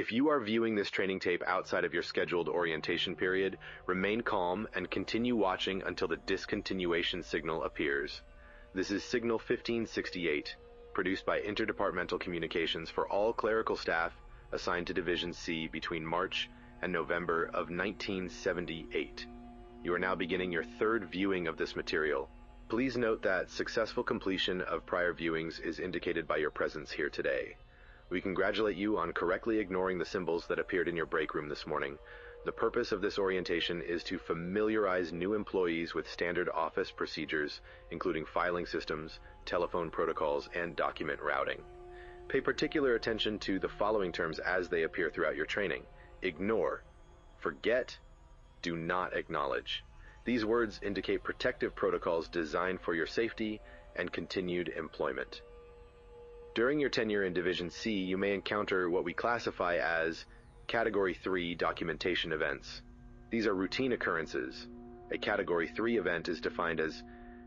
If you are viewing this training tape outside of your scheduled orientation period, remain calm and continue watching until the discontinuation signal appears. This is Signal 1568, produced by Interdepartmental Communications for all clerical staff assigned to Division C between March and November of 1978. You are now beginning your third viewing of this material. Please note that successful completion of prior viewings is indicated by your presence here today. We congratulate you on correctly ignoring the symbols that appeared in your break room this morning. The purpose of this orientation is to familiarize new employees with standard office procedures, including filing systems, telephone protocols, and document routing. Pay particular attention to the following terms as they appear throughout your training. Ignore, forget, do not acknowledge. These words indicate protective protocols designed for your safety and continued employment. During your tenure in Division C, you may encounter what we classify as Category 3 documentation events. These are routine occurrences. A Category 3 event is defined as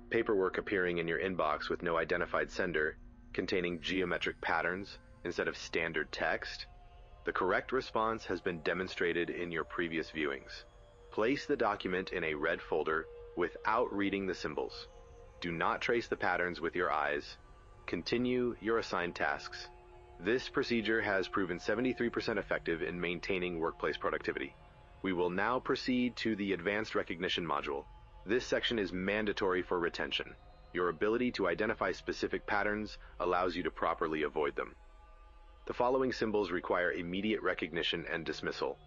paperwork appearing in your inbox with no identified sender, containing geometric patterns instead of standard text. The correct response has been demonstrated in your previous viewings. Place the document in a red folder without reading the symbols. Do not trace the patterns with your eyes. Continue your assigned tasks. This procedure has proven 73% effective in maintaining workplace productivity. We will now proceed to the Advanced Recognition module. This section is mandatory for retention. Your ability to identify specific patterns allows you to properly avoid them. The following symbols require immediate recognition and dismissal.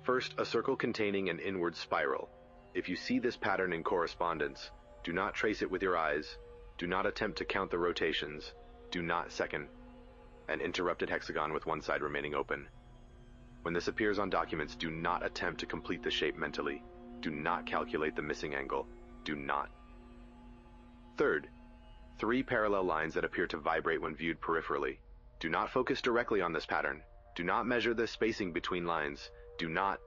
First, a circle containing an inward spiral. If you see this pattern in correspondence, do not trace it with your eyes. Do not attempt to count the rotations. Do not second. An interrupted hexagon with one side remaining open. When this appears on documents, do not attempt to complete the shape mentally. Do not calculate the missing angle. Do not. Third, 3 parallel lines that appear to vibrate when viewed peripherally. Do not focus directly on this pattern. Do not measure the spacing between lines. Do not.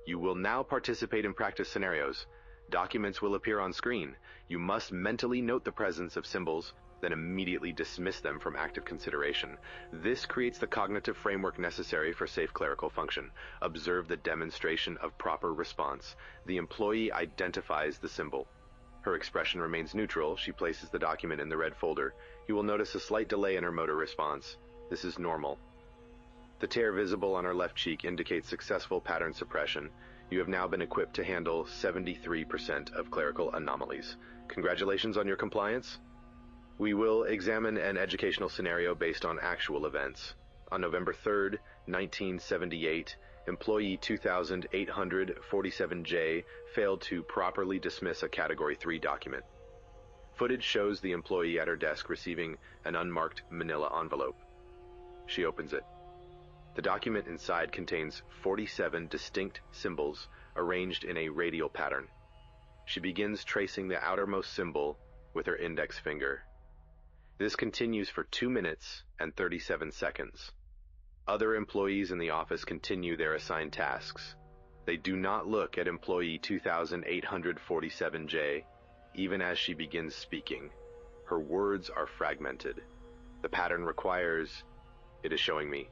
You will now participate in practice scenarios. Documents will appear on screen. You must mentally note the presence of symbols, then immediately dismiss them from active consideration. This creates the cognitive framework necessary for safe clerical function. Observe the demonstration of proper response. The employee identifies the symbol. Her expression remains neutral. She places the document in the red folder. You will notice a slight delay in her motor response. This is normal. The tear visible on her left cheek indicates successful pattern suppression. You have now been equipped to handle 73% of clerical anomalies. Congratulations on your compliance. We will examine an educational scenario based on actual events. On November 3rd, 1978, employee 2847J failed to properly dismiss a Category 3 document. Footage shows the employee at her desk receiving an unmarked manila envelope. She opens it. The document inside contains 47 distinct symbols arranged in a radial pattern. She begins tracing the outermost symbol with her index finger. This continues for 2 minutes and 37 seconds. Other employees in the office continue their assigned tasks. They do not look at employee 2847J, even as she begins speaking. Her words are fragmented. The pattern requires, "It is showing me.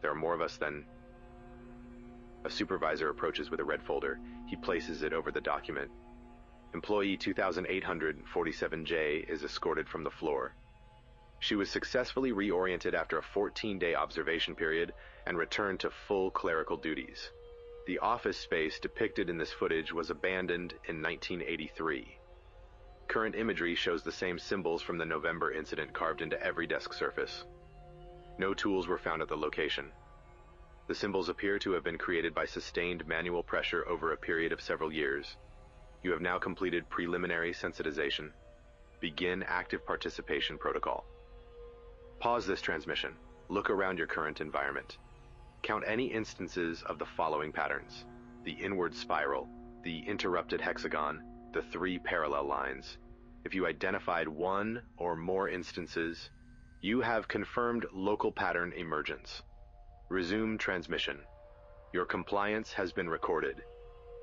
There are more of us than..." A supervisor approaches with a red folder. He places it over the document. Employee 2847J is escorted from the floor. She was successfully reoriented after a 14-day observation period and returned to full clerical duties. The office space depicted in this footage was abandoned in 1983. Current imagery shows the same symbols from the November incident carved into every desk surface. No tools were found at the location. The symbols appear to have been created by sustained manual pressure over a period of several years. You have now completed preliminary sensitization. Begin active participation protocol. Pause this transmission. Look around your current environment. Count any instances of the following patterns: the inward spiral, the interrupted hexagon, the 3 parallel lines. If you identified 1 or more instances, you have confirmed local pattern emergence. Resume transmission. Your compliance has been recorded.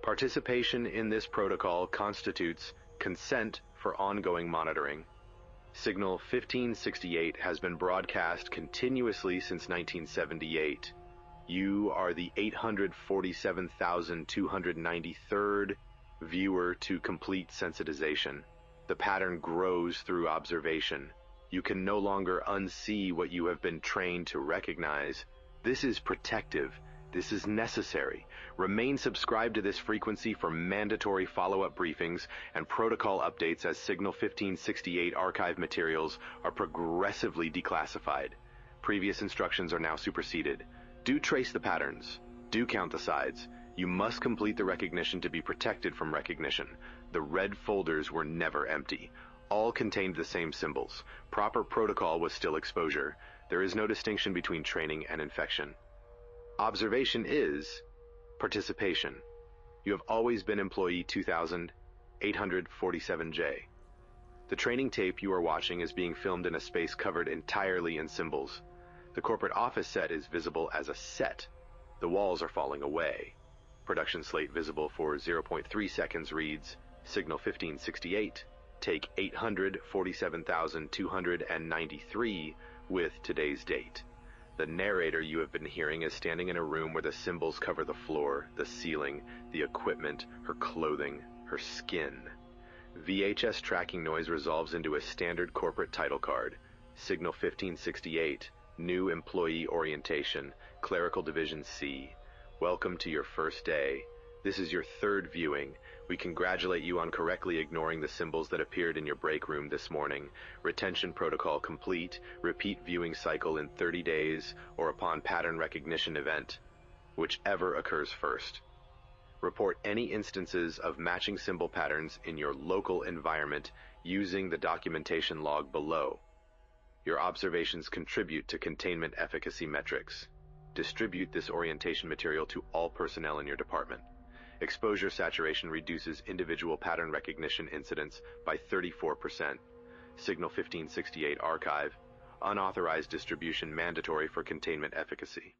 Participation in this protocol constitutes consent for ongoing monitoring. Signal 1568 has been broadcast continuously since 1978. You are the 847,293rd viewer to complete sensitization. The pattern grows through observation. You can no longer unsee what you have been trained to recognize. This is protective. This is necessary. Remain subscribed to this frequency for mandatory follow-up briefings and protocol updates as Signal 1568 archive materials are progressively declassified. Previous instructions are now superseded. Do trace the patterns. Do count the sides. You must complete the recognition to be protected from recognition. The red folders were never empty. All contained the same symbols. Proper protocol was still exposure. There is no distinction between training and infection. Observation is participation. You have always been employee 2847J. The training tape you are watching is being filmed in a space covered entirely in symbols. The corporate office set is visible as a set. The walls are falling away. Production slate visible for 0.3 seconds reads, Signal 1568, take 847,293 with today's date. The narrator you have been hearing is standing in a room where the symbols cover the floor, the ceiling, the equipment, her clothing, her skin. VHS tracking noise resolves into a standard corporate title card. Signal 1568, New Employee Orientation, Clerical Division C. Welcome to your first day. This is your third viewing. We congratulate you on correctly ignoring the symbols that appeared in your break room this morning. Retention protocol complete. Repeat viewing cycle in 30 days or upon pattern recognition event, whichever occurs first. Report any instances of matching symbol patterns in your local environment using the documentation log below. Your observations contribute to containment efficacy metrics. Distribute this orientation material to all personnel in your department. Exposure saturation reduces individual pattern recognition incidents by 34%. Signal 1568 archive. Unauthorized distribution mandatory for containment efficacy.